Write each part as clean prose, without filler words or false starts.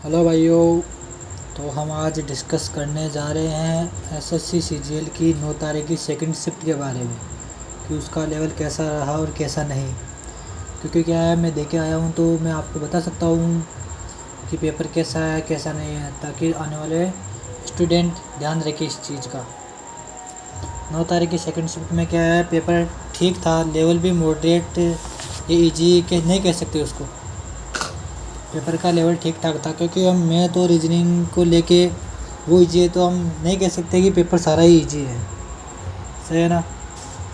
Hello भाइयों। तो हम आज डिस्कस करने जा रहे हैं एसएससी सीजीएल की 9 तारीख की सेकंड शिफ्ट के बारे में कि उसका लेवल कैसा रहा और कैसा नहीं। क्योंकि क्या है, मैं देके आया हूँ तो मैं आपको बता सकता हूँ कि पेपर कैसा है कैसा नहीं है, ताकि आने वाले स्टूडेंट ध्यान रखें इस चीज़ का। 9 तारीख की सेकंड शिफ्ट में क्या है, पेपर ठीक था, लेवल भी मॉडरेट या ईजी के नहीं कह सकते उसको। पेपर का लेवल ठीक ठाक था, क्योंकि हम मैथ और रीजनिंग को लेके वो ईजी है, तो हम नहीं कह सकते कि पेपर सारा ही ईजी है। सही है ना।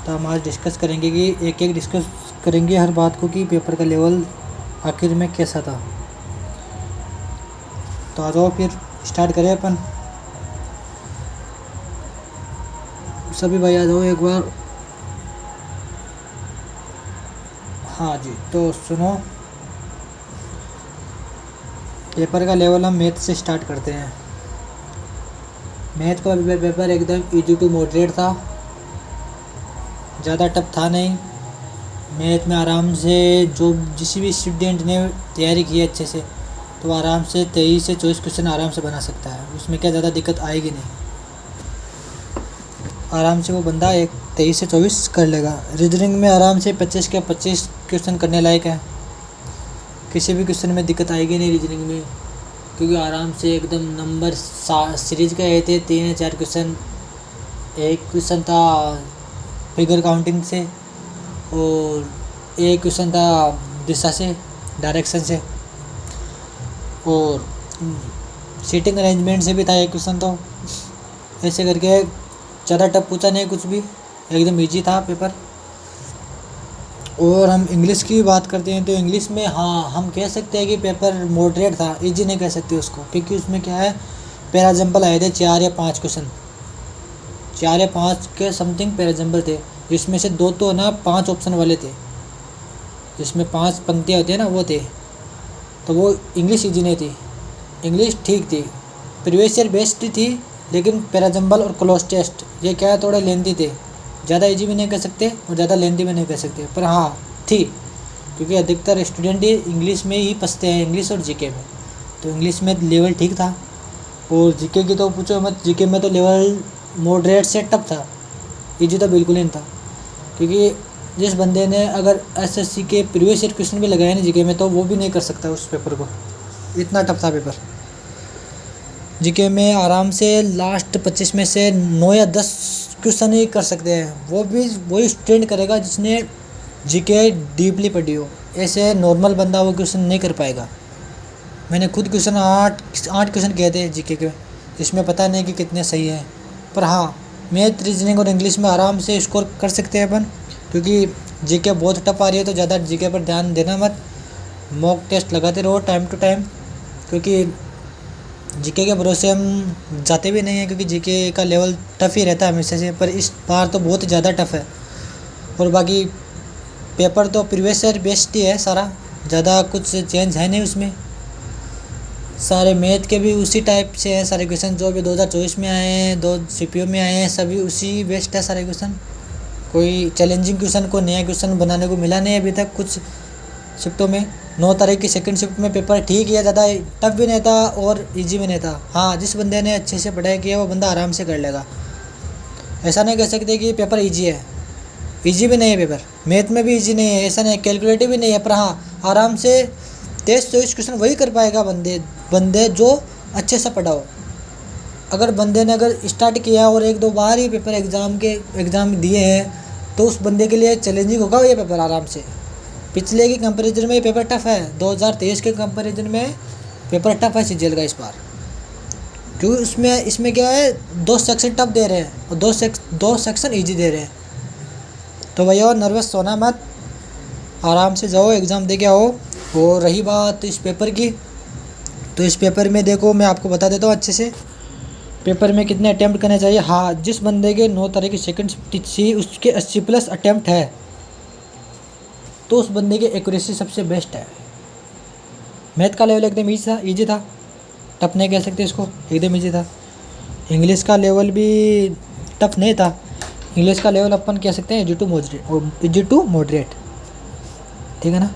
तो हम आज डिस्कस करेंगे कि एक एक डिस्कस करेंगे हर बात को कि पेपर का लेवल आखिर में कैसा था। तो आ जाओ फिर स्टार्ट करें अपन। सभी भाई आ जाओ एक बार। हाँ जी, तो सुनो, पेपर का लेवल हम मैथ से स्टार्ट करते हैं। मैथ का पेपर एकदम इजी टू मॉडरेट था, ज़्यादा टफ था नहीं। मैथ में आराम से जो जिस भी स्टूडेंट ने तैयारी की है अच्छे से, तो आराम से 23 से 24 क्वेश्चन आराम से बना सकता है। उसमें क्या ज़्यादा दिक्कत आएगी नहीं, आराम से वो बंदा एक 23 से 24 कर लेगा। रीजनिंग में आराम से 25 के 25 क्वेश्चन करने लायक है, किसी भी क्वेश्चन में दिक्कत आएगी नहीं रीजनिंग में, क्योंकि आराम से एकदम नंबर सीरीज का ये थे 3 या 4 क्वेश्चन। एक क्वेश्चन था फिगर काउंटिंग से, और एक क्वेश्चन था दिशा से, डायरेक्शन से, और सीटिंग अरेंजमेंट से भी था एक क्वेश्चन। तो ऐसे करके ज़्यादा टफ पूछा नहीं कुछ भी, एकदम इजी था पेपर। और हम इंग्लिश की बात करते हैं तो इंग्लिश में हाँ, हम कह सकते हैं कि पेपर मॉडरेट था, इजी नहीं कह सकते उसको, क्योंकि उसमें क्या है, पैराजम्पल आए थे 4 या 5 क्वेश्चन, 4 या 5 के समथिंग पैराजम्पल थे, जिसमें से 2 तो ना 5 ऑप्शन वाले थे, जिसमें 5 पंक्तियाँ होती है ना, वो थे। तो वो इंग्लिश इजी नहीं थी, इंग्लिश ठीक थी, प्रीवियस ईयर बेस्ड थी, लेकिन पैराजम्पल और क्लोज टेस्ट ये क्या है, थोड़े लेंथी थे। ज़्यादा इजी भी नहीं कह सकते और ज़्यादा लेंथी भी नहीं कह सकते, पर हाँ थी, क्योंकि अधिकतर स्टूडेंट ही इंग्लिश में ही फंसते हैं, इंग्लिश और जीके में। तो इंग्लिश में लेवल ठीक था, और जीके की तो पूछो मत, जीके में तो लेवल मॉडरेट से टफ था, इजी तो बिल्कुल ही नहीं था। क्योंकि जिस बंदे ने अगर एसएससी के प्रीवियस ईयर क्वेश्चन भी लगाए ना जीके में, तो वो भी नहीं कर सकता उस पेपर को, इतना टफ था पेपर। जीके में आराम से लास्ट 25 में से 9 या 10 क्वेश्चन ही कर सकते हैं, वो भी वही स्टूडेंट करेगा जिसने जीके डीपली पढ़ी हो। ऐसे नॉर्मल बंदा वो क्वेश्चन नहीं कर पाएगा। मैंने खुद क्वेश्चन 8 क्वेश्चन किए थे जीके के, इसमें पता नहीं कि कितने सही हैं, पर हाँ मैथ रीजनिंग और इंग्लिश में आराम से स्कोर कर सकते हैं अपन। क्योंकि जीके बहुत टफ आ रही है, तो ज़्यादा जीके पर ध्यान देना मत, मॉक टेस्ट लगाते रहो टाइम टू टाइम, क्योंकि जीके के भरोसे हम जाते भी नहीं हैं, क्योंकि जीके का लेवल टफ़ ही रहता है हमेशा से, पर इस बार तो बहुत ज़्यादा टफ़ है। और बाकी पेपर तो प्रीवियस ईयर बेस्ड ही है सारा, ज़्यादा कुछ चेंज है नहीं उसमें। सारे मैथ के भी उसी टाइप से हैं सारे क्वेश्चन, जो भी 2024 में आए हैं, 2 सीपीओ में आए हैं, सभी उसी बेस्ड है सारे क्वेश्चन। कोई चैलेंजिंग क्वेश्चन, को नया क्वेश्चन बनाने को मिला नहीं अभी तक कुछ शिफ्टों में। 9 तारीख की सेकंड शिफ्ट में पेपर ठीक है, ज़्यादा टफ भी नहीं था और इजी भी नहीं था। हाँ, जिस बंदे ने अच्छे से पढ़ाई की है वो बंदा आराम से कर लेगा। ऐसा नहीं कह सकते कि पेपर इजी है, इजी भी नहीं है पेपर, मैथ में भी इजी नहीं है, ऐसा नहीं, कैलकुलेटिव भी नहीं है, पर हाँ आराम से 23-24 क्वेश्चन वही कर पाएगा बंदे जो अच्छे से पढ़ा हो। अगर बंदे ने अगर स्टार्ट किया और 1-2 बार ही पेपर एग्ज़ाम दिए हैं, तो उस बंदे के लिए चैलेंजिंग होगा ये पेपर आराम से। पिछले के कंपैरिजन में ये पेपर टफ है, 2023 के कंपैरिजन में पेपर टफ है सीजीएल का इस बार, क्योंकि इसमें क्या है, 2 सेक्शन टफ दे रहे हैं और 2 सेक्शन ईजी दे रहे हैं। तो भैया नर्वस होना मत, आराम से जाओ एग्ज़ाम दे के आओ। और रही बात इस पेपर की, तो इस पेपर में देखो मैं आपको बता देता हूँ अच्छे से पेपर में कितने अटैम्प्ट करने चाहिए। हाँ, जिस बंदे के 9 तारीख की सेकंड शिफ्ट थी उसके 80+ अटैम्प्ट है, तो उस बंदे की एक्यूरेसी सबसे बेस्ट है। मैथ का लेवल एकदम ईजी था, टफ नहीं कह सकते इसको, एकदम ईजी था। इंग्लिश का लेवल भी टफ नहीं था, इंग्लिश का लेवल अपन कह सकते हैं इजी टू मॉडरेट, ठीक है ना,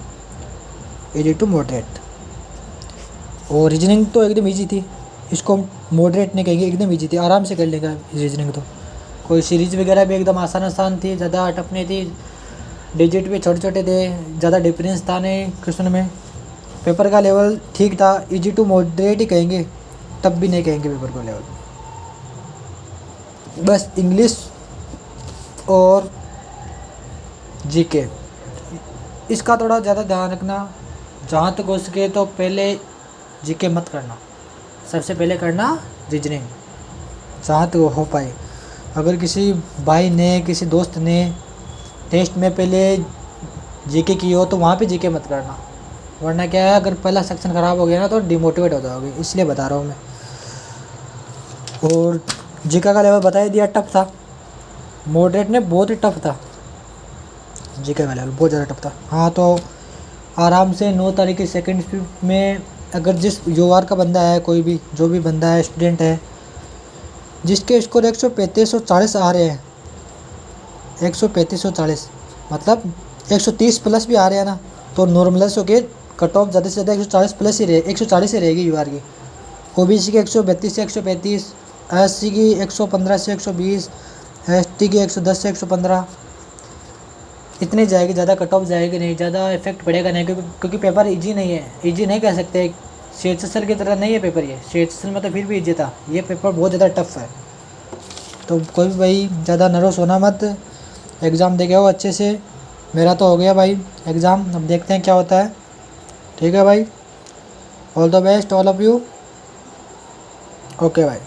इजी टू मॉडरेट। और रीजनिंग तो एकदम इजी थी, इसको हम मॉडरेट नहीं कहेंगे, एकदम इजी थी, आराम से कर लेगा रीजनिंग। तो कोई सीरीज वगैरह भी एकदम आसान आसान थी, ज़्यादा टफ नहीं थी, डिजिट भी छोटे छोटे थे, ज़्यादा डिफरेंस था नहीं क्वेश्चन में। पेपर का लेवल ठीक था, इजी टू मॉडरेट ही कहेंगे, तब भी नहीं कहेंगे पेपर का लेवल। बस इंग्लिश और जीके इसका थोड़ा ज़्यादा ध्यान रखना, जहाँ तक हो सके तो पहले जीके मत करना, सबसे पहले करना रीजनिंग, जहाँ तक हो पाए। अगर किसी भाई ने किसी दोस्त ने टेस्ट में पहले जीके की हो तो वहाँ पे जीके मत करना, वरना क्या है, अगर पहला सेक्शन ख़राब हो गया ना तो डिमोटिवेट हो जाओगे, इसलिए बता रहा हूँ मैं। और जीके का लेवल बता ही दिया, टफ था, मॉडरेट ने बहुत ही टफ था, जीके का लेवल बहुत ज़्यादा टफ था। हाँ तो आराम से 9 तारीख की सेकेंड शिफ्ट में अगर जिस यूआर का बंदा है, कोई भी जो भी बंदा है, स्टूडेंट है, जिसके स्कोर 135-140 आ रहे हैं, 135-140 मतलब 130 प्लस भी आ रहे हैं ना, तो नॉर्मलस होके कट ऑफ ज़्यादा से ज़्यादा 140 प्लस ही 140 ही रहेगी यूआर की। ओबीसी की 132 से 135, एससी की 115 से 120, एसटी की 110 से 115, इतनी जाएगी, ज़्यादा कट ऑफ जाएगी नहीं, ज़्यादा इफेक्ट पड़ेगा नहीं, क्योंकि पेपर इजी नहीं है, इजी नहीं कह सकते, CHSL की तरह नहीं है पेपर ये, CHSL में तो फिर भी इजी था, ये पेपर बहुत ज़्यादा टफ है। तो कोई भी भाई ज़्यादा नर्वस होना मत, एग्ज़ाम दे के आओ अच्छे से। मेरा तो हो गया भाई एग्ज़ाम, अब देखते हैं क्या होता है। ठीक है भाई, all the best all of you. Okay भाई।